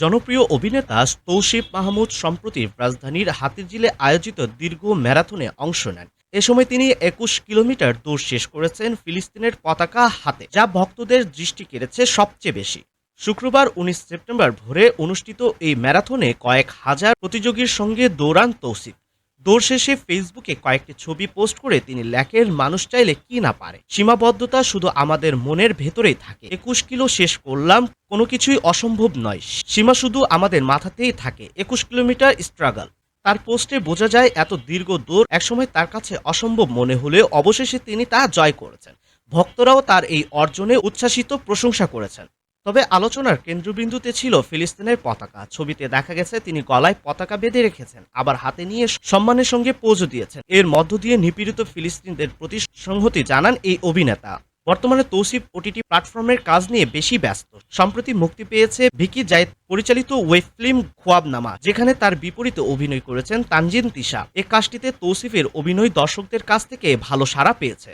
জনপ্রিয় অভিনেতা তৌসিফ মাহমুদ সম্প্রতি রাজধানীর হাতিরঝিলে আয়োজিত দীর্ঘ ম্যারাথনে অংশ নেন। এ সময় তিনি ২১ কিলোমিটার দৌড় শেষ করেছেন ফিলিস্তিনের পতাকা হাতে, যা ভক্তদের দৃষ্টি কেড়েছে সবচেয়ে বেশি। শুক্রবার ১৯ সেপ্টেম্বর ভোরে অনুষ্ঠিত এই ম্যারাথনে কয়েক হাজার প্রতিযোগীর সঙ্গে দৌড়ান তৌসিফ। দৌড় শেষে ফেসবুকে কয়েকটি ছবি পোস্ট করে তিনি লেখেন, মানুষ চাইলে কি না পারে, সীমাবদ্ধতা শুধু আমাদের মনের ভেতরেই থাকে। ২১ কিলো শেষ করলাম, কোনো কিছুই অসম্ভব নয়, সীমা শুধু আমাদের মাথাতেই থাকে। ২১ কিলোমিটার স্ট্রাগল। তার পোস্টে বোঝা যায় এত দীর্ঘ দৌড় একসময় তার কাছে অসম্ভব মনে হলেও অবশেষে তিনি তা জয় করেছেন। ভক্তরাও তার এই অর্জনে উচ্ছ্বাসিত প্রশংসা করেছেন। তবে আলোচনার কেন্দ্রবিন্দুতে ছিল ফিলিস্তিনের পতাকা। ছবিতে দেখা গেছে তিনি গলায় পতাকা বেঁধে রেখেছেন, আবার হাতে নিয়ে সম্মানের সঙ্গে পোজও দিয়েছেন। এর মধ্য দিয়ে নিপীড়িত ফিলিস্তিনিদের প্রতি সংহতি জানান এই অভিনেতা। বর্তমানে তৌসিফ ওটিটি প্ল্যাটফর্মের কাজ নিয়ে বেশি ব্যস্ত। সম্প্রতি মুক্তি পেয়েছে ভিকি জায়েদ পরিচালিত ওয়েব ফিল্ম খোয়াবনামা, যেখানে তার বিপরীতে অভিনয় করেছেন তানজিন তিশা। এই কাজটিতে তৌসিফের অভিনয় দর্শকদের কাছ থেকে ভালো সাড়া পেয়েছে।